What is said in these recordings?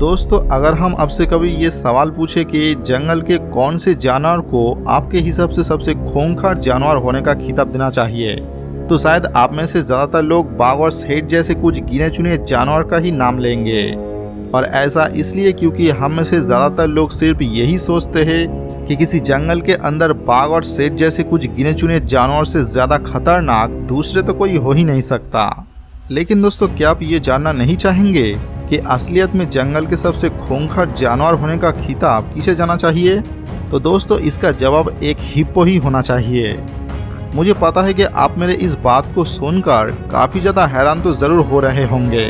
दोस्तों, अगर हम आपसे कभी ये सवाल पूछे कि जंगल के कौन से जानवर को आपके हिसाब से सबसे खूंखार जानवर होने का खिताब देना चाहिए, तो शायद आप में से ज़्यादातर लोग बाघ और शेर जैसे कुछ गिने चुने जानवर का ही नाम लेंगे। और ऐसा इसलिए क्योंकि हम में से ज़्यादातर लोग सिर्फ यही सोचते हैं कि किसी जंगल के अंदर बाघ और शेर जैसे कुछ गिने चुने जानवर से ज़्यादा खतरनाक दूसरे तो कोई हो ही नहीं सकता। लेकिन दोस्तों, क्या आप ये जानना नहीं चाहेंगे कि असलियत में जंगल के सबसे खूंखार जानवर होने का खिताब किसे जाना चाहिए? तो दोस्तों, इसका जवाब एक हिप्पो ही होना चाहिए। मुझे पता है कि आप मेरे इस बात को सुनकर काफ़ी ज़्यादा हैरान तो ज़रूर हो रहे होंगे,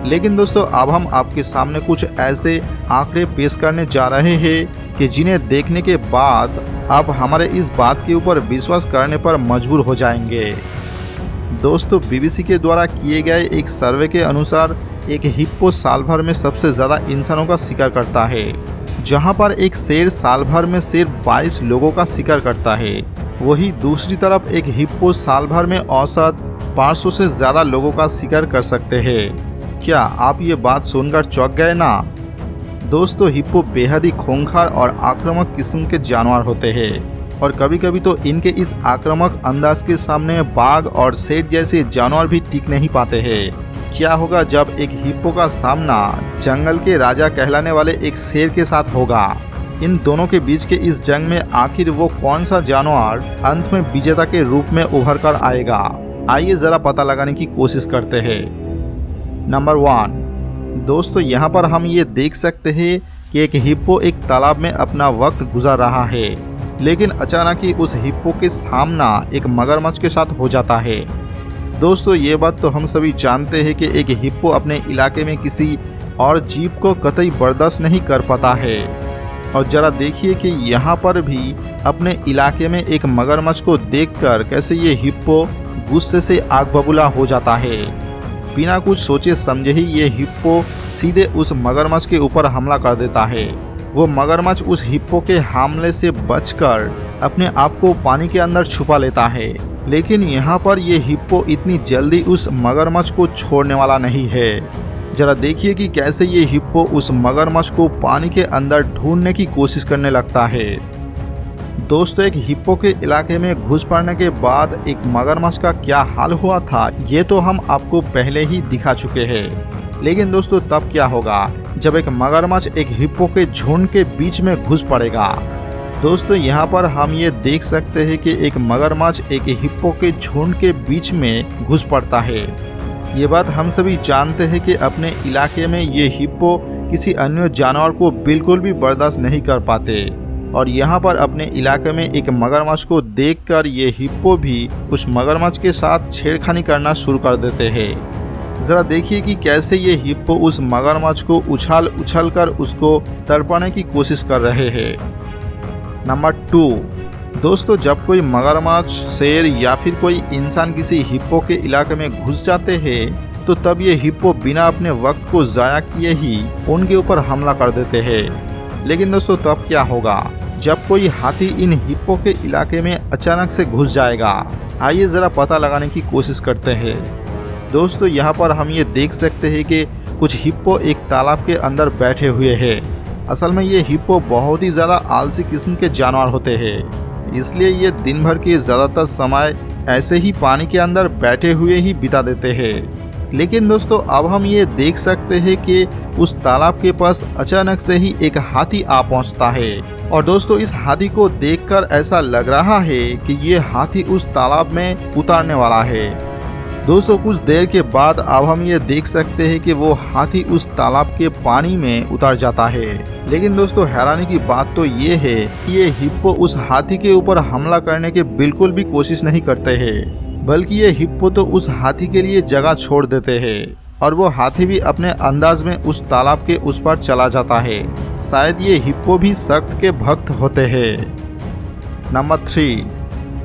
लेकिन दोस्तों अब हम आपके सामने कुछ ऐसे आंकड़े पेश करने जा रहे हैं कि जिन्हें देखने के बाद आप हमारे इस बात के ऊपर विश्वास करने पर मजबूर हो जाएंगे। दोस्तों, बीबीसी के द्वारा किए गए एक सर्वे के अनुसार एक हिप्पो साल भर में सबसे ज़्यादा इंसानों का शिकार करता है, जहां पर एक शेर साल भर में सिर्फ 22 लोगों का शिकार करता है। वहीं दूसरी तरफ एक हिप्पो साल भर में औसत 500 से ज़्यादा लोगों का शिकार कर सकते हैं। क्या आप ये बात सुनकर चौंक गए ना? दोस्तों, हिप्पो बेहद ही खूंखार और आक्रामक किस्म के जानवर होते हैं और कभी कभी तो इनके इस आक्रामक अंदाज के सामने बाघ और शेर जैसे जानवर भी टिक नहीं पाते हैं। क्या होगा जब एक हिप्पो का सामना जंगल के राजा कहलाने वाले एक शेर के साथ होगा? इन दोनों के बीच के इस जंग में आखिर वो कौन सा जानवर अंत में विजेता के रूप में उभर कर आएगा? आइए जरा पता लगाने की कोशिश करते हैं। नंबर 1, दोस्तों यहाँ पर हम ये देख सकते हैं कि एक हिप्पो एक तालाब में अपना वक्त गुजार रहा है, लेकिन अचानक ही उस हिप्पो के सामना एक मगरमच्छ के साथ हो जाता है। दोस्तों, ये बात तो हम सभी जानते हैं कि एक हिप्पो अपने इलाके में किसी और जीव को कतई बर्दाश्त नहीं कर पाता है। और जरा देखिए कि यहाँ पर भी अपने इलाके में एक मगरमच्छ को देखकर कैसे ये हिप्पो गुस्से से आग बबूला हो जाता है। बिना कुछ सोचे समझे ही ये हिप्पो सीधे उस मगरमच्छ के ऊपर हमला कर देता है। वो मगरमच्छ उस हिप्पो के हमले से बचकर अपने आप को पानी के अंदर छुपा लेता है, लेकिन यहाँ पर ये हिप्पो इतनी जल्दी उस मगरमच्छ को छोड़ने वाला नहीं है। जरा देखिए कि कैसे ये हिप्पो उस मगरमच्छ को पानी के अंदर ढूंढने की कोशिश करने लगता है। दोस्तों, एक हिप्पो के इलाके में घुस पड़ने के बाद एक मगरमच्छ का क्या हाल हुआ था ये तो हम आपको पहले ही दिखा चुके हैं। लेकिन दोस्तों, तब क्या होगा जब एक मगरमच्छ एक हिप्पो के झुंड के बीच में घुस पड़ेगा? दोस्तों, यहाँ पर हम ये देख सकते हैं कि एक मगरमच्छ एक हिप्पो के झुंड के बीच में घुस पड़ता है। ये बात हम सभी जानते हैं कि अपने इलाके में ये हिप्पो किसी अन्य जानवर को बिल्कुल भी बर्दाश्त नहीं कर पाते, और यहाँ पर अपने इलाके में एक मगरमच्छ को देखकर ये हिप्पो भी उस मगरमच्छ के साथ छेड़खानी करना शुरू कर देते हैं। ज़रा देखिए कि कैसे ये हिप्पो उस मगरमच्छ को उछाल उछल कर उसको तड़पाने की कोशिश कर रहे हैं। नंबर 2, दोस्तों, जब कोई मगरमच्छ, शेर या फिर कोई इंसान किसी हिप्पो के इलाके में घुस जाते हैं तो तब ये हिप्पो बिना अपने वक्त को ज़ाया किए ही उनके ऊपर हमला कर देते हैं। लेकिन दोस्तों, तब क्या होगा जब कोई हाथी इन हिप्पो के इलाके में अचानक से घुस जाएगा? आइए ज़रा पता लगाने की कोशिश करते हैं। दोस्तों, यहाँ पर हम ये देख सकते हैं कि कुछ हिप्पो एक तालाब के अंदर बैठे हुए हैं। असल में ये हिप्पो बहुत ही ज़्यादा आलसी किस्म के जानवर होते हैं, इसलिए ये दिन भर के ज़्यादातर समय ऐसे ही पानी के अंदर बैठे हुए ही बिता देते हैं। लेकिन दोस्तों, अब हम ये देख सकते हैं कि उस तालाब के पास अचानक से ही एक हाथी आ पहुंचता है। और दोस्तों, इस हाथी को देखकर ऐसा लग रहा है कि ये हाथी उस तालाब में उतारने वाला है। दोस्तों, कुछ देर के बाद अब हम ये देख सकते हैं कि वो हाथी उस तालाब के पानी में उतर जाता है। लेकिन दोस्तों, हैरानी की बात तो ये है कि ये हिप्पो उस हाथी के ऊपर हमला करने की बिल्कुल भी कोशिश नहीं करते हैं, बल्कि ये हिप्पो तो उस हाथी के लिए जगह छोड़ देते हैं और वो हाथी भी अपने अंदाज में उस तालाब के उस पार चला जाता है। शायद ये हिप्पो भी सख्त के भक्त होते हैं। नंबर 3,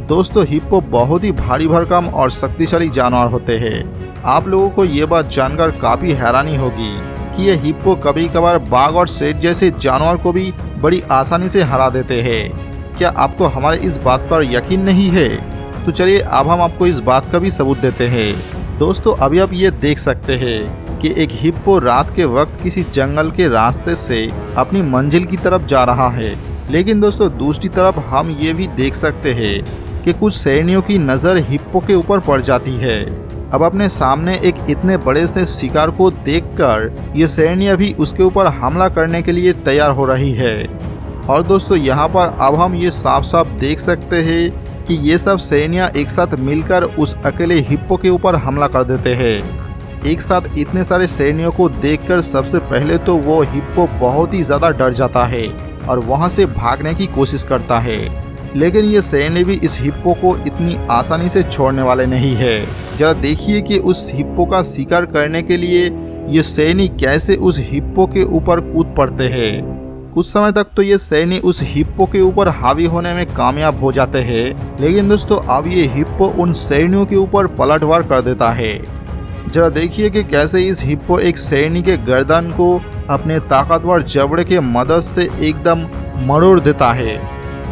दोस्तों, हिप्पो बहुत ही भारी भरकम और शक्तिशाली जानवर होते हैं। आप लोगों को ये बात जानकर काफ़ी हैरानी होगी कि ये हिप्पो कभी कभार बाघ और शेर जैसे जानवर को भी बड़ी आसानी से हरा देते हैं। क्या आपको हमारे इस बात पर यकीन नहीं है? तो चलिए अब हम आपको इस बात का भी सबूत देते हैं। दोस्तों, अभी आप ये देख सकते हैं कि एक हिप्पो रात के वक्त किसी जंगल के रास्ते से अपनी मंजिल की तरफ जा रहा है। लेकिन दोस्तों दूसरी तरफ हम ये भी देख सकते हैं कि कुछ शेरनियों की नज़र हिप्पो के ऊपर पड़ जाती है। अब अपने सामने एक इतने बड़े से शिकार को देखकर ये शेरनियाँ भी उसके ऊपर हमला करने के लिए तैयार हो रही है। और दोस्तों यहाँ पर अब हम ये साफ साफ देख सकते हैं कि ये सब शेरनियाँ एक साथ मिलकर उस अकेले हिप्पो के ऊपर हमला कर देते हैं। एक साथ इतने सारे शेरनियों को देखकर सबसे पहले तो वो हिप्पो बहुत ही ज़्यादा डर जाता है और वहाँ से भागने की कोशिश करता है। लेकिन ये शेरनी भी इस हिप्पो को इतनी आसानी से छोड़ने वाले नहीं है। जरा देखिए कि उस हिप्पो का शिकार करने के लिए ये शेरनी कैसे उस हिप्पो के ऊपर कूद पड़ते हैं। कुछ समय तक तो ये शेरनी उस हिप्पो के ऊपर हावी होने में कामयाब हो जाते हैं, लेकिन दोस्तों अब ये हिप्पो उन शेरनियों के ऊपर पलटवार कर देता है। जरा देखिए कि कैसे इस हिप्पो एक शेरनी के गर्दन को अपने ताकतवर जबड़े के मदद से एकदम मरोड़ देता है।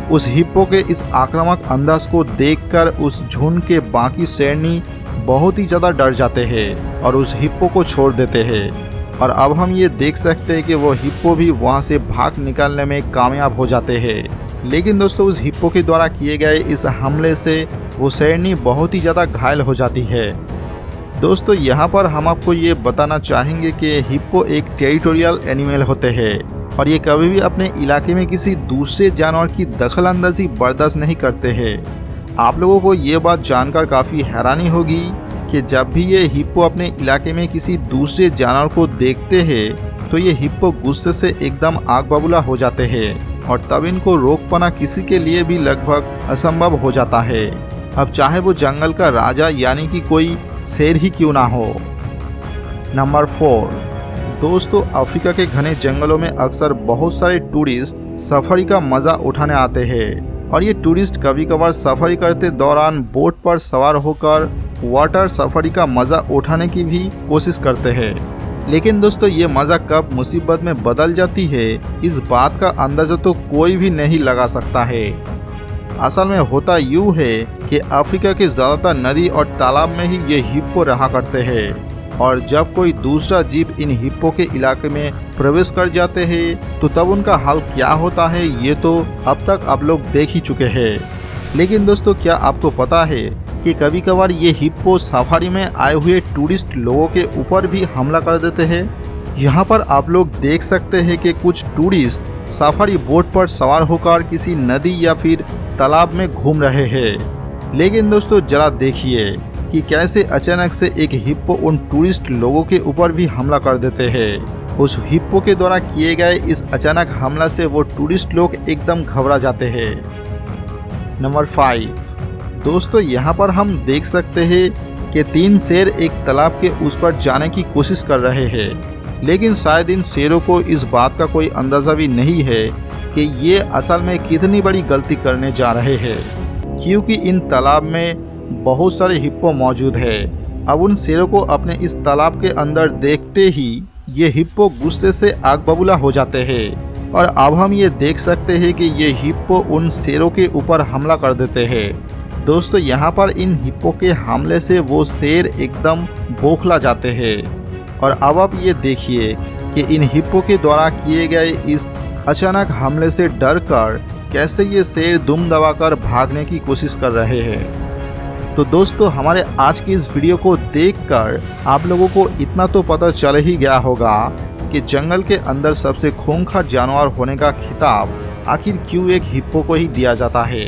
उस हिप्पो के इस आक्रामक अंदाज को देखकर उस झुंड के बाकी शेरनी बहुत ही ज़्यादा डर जाते हैं और उस हिप्पो को छोड़ देते हैं। और अब हम ये देख सकते हैं कि वो हिप्पो भी वहाँ से भाग निकलने में कामयाब हो जाते हैं। लेकिन दोस्तों उस हिप्पो के द्वारा किए गए इस हमले से वो शेरनी बहुत ही ज़्यादा घायल हो जाती है। दोस्तों यहाँ पर हम आपको ये बताना चाहेंगे कि हिप्पो एक टेरिटोरियल एनिमल होते हैं और ये कभी भी अपने इलाके में किसी दूसरे जानवर की दखलंदाजी बर्दाश्त नहीं करते हैं। आप लोगों को ये बात जानकर काफ़ी हैरानी होगी कि जब भी ये हिप्पो अपने इलाके में किसी दूसरे जानवर को देखते हैं तो ये हिप्पो गुस्से से एकदम आग बबूला हो जाते हैं और तब इनको रोक पाना किसी के लिए भी लगभग असंभव हो जाता है, अब चाहे वो जंगल का राजा यानी कि कोई शेर ही क्यों ना हो। नंबर 4, दोस्तों अफ्रीका के घने जंगलों में अक्सर बहुत सारे टूरिस्ट सफारी का मज़ा उठाने आते हैं और ये टूरिस्ट कभी कभार सफारी करते दौरान बोट पर सवार होकर वाटर सफारी का मज़ा उठाने की भी कोशिश करते हैं। लेकिन दोस्तों ये मज़ा कब मुसीबत में बदल जाती है इस बात का अंदाज़ा तो कोई भी नहीं लगा सकता है। असल में होता यूँ है कि अफ्रीका के ज़्यादातर नदी और तालाब में ही ये हिप्पो रहा करते हैं और जब कोई दूसरा जीव इन हिप्पो के इलाके में प्रवेश कर जाते हैं तो तब उनका हाल क्या होता है ये तो अब तक आप लोग देख ही चुके हैं। लेकिन दोस्तों क्या आपको पता है कि कभी कभार ये हिप्पो सफारी में आए हुए टूरिस्ट लोगों के ऊपर भी हमला कर देते हैं। यहाँ पर आप लोग देख सकते हैं कि कुछ टूरिस्ट सफारी बोट पर सवार होकर किसी नदी या फिर तालाब में घूम रहे हैं। लेकिन दोस्तों जरा देखिए कि कैसे अचानक से एक हिप्पो उन टूरिस्ट लोगों के ऊपर भी हमला कर देते हैं। उस हिप्पो के द्वारा किए गए इस अचानक हमला से वो टूरिस्ट लोग एकदम घबरा जाते हैं। नंबर 5, दोस्तों यहाँ पर हम देख सकते हैं कि 3 शेर एक तालाब के उस पर जाने की कोशिश कर रहे हैं, लेकिन शायद इन शेरों को इस बात का कोई अंदाज़ा भी नहीं है कि ये असल में कितनी बड़ी गलती करने जा रहे हैं, क्योंकि इन तालाब में बहुत सारे हिप्पो मौजूद है। अब उन शेरों को अपने इस तालाब के अंदर देखते ही ये हिप्पो गुस्से से आग बबूला हो जाते हैं और अब हम ये देख सकते हैं कि ये हिप्पो उन शेरों के ऊपर हमला कर देते हैं। दोस्तों यहाँ पर इन हिप्पो के हमले से वो शेर एकदम बौखला जाते हैं और अब आप ये देखिए कि इन हिप्पो के द्वारा किए गए इस अचानक हमले से डरकर कैसे ये शेर दुम दबाकर भागने की कोशिश कर रहे हैं। तो दोस्तों हमारे आज की इस वीडियो को देखकर आप लोगों को इतना तो पता चल ही गया होगा कि जंगल के अंदर सबसे खूंखार जानवर होने का खिताब आखिर क्यों एक हिप्पो को ही दिया जाता है।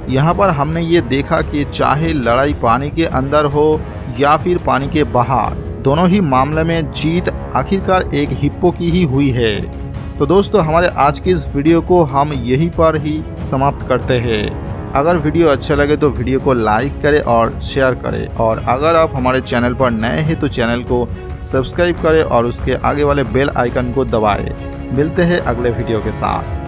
यहाँ पर हमने ये देखा कि चाहे लड़ाई पानी के अंदर हो या फिर पानी के बाहर, दोनों ही मामले में जीत आखिरकार एक हिप्पो की ही हुई है। तो दोस्तों हमारे आज की इस वीडियो को हम यहीं पर ही समाप्त करते हैं। अगर वीडियो अच्छा लगे तो वीडियो को लाइक करें और शेयर करें, और अगर आप हमारे चैनल पर नए हैं तो चैनल को सब्सक्राइब करें और उसके आगे वाले बेल आइकन को दबाएं। मिलते हैं अगले वीडियो के साथ।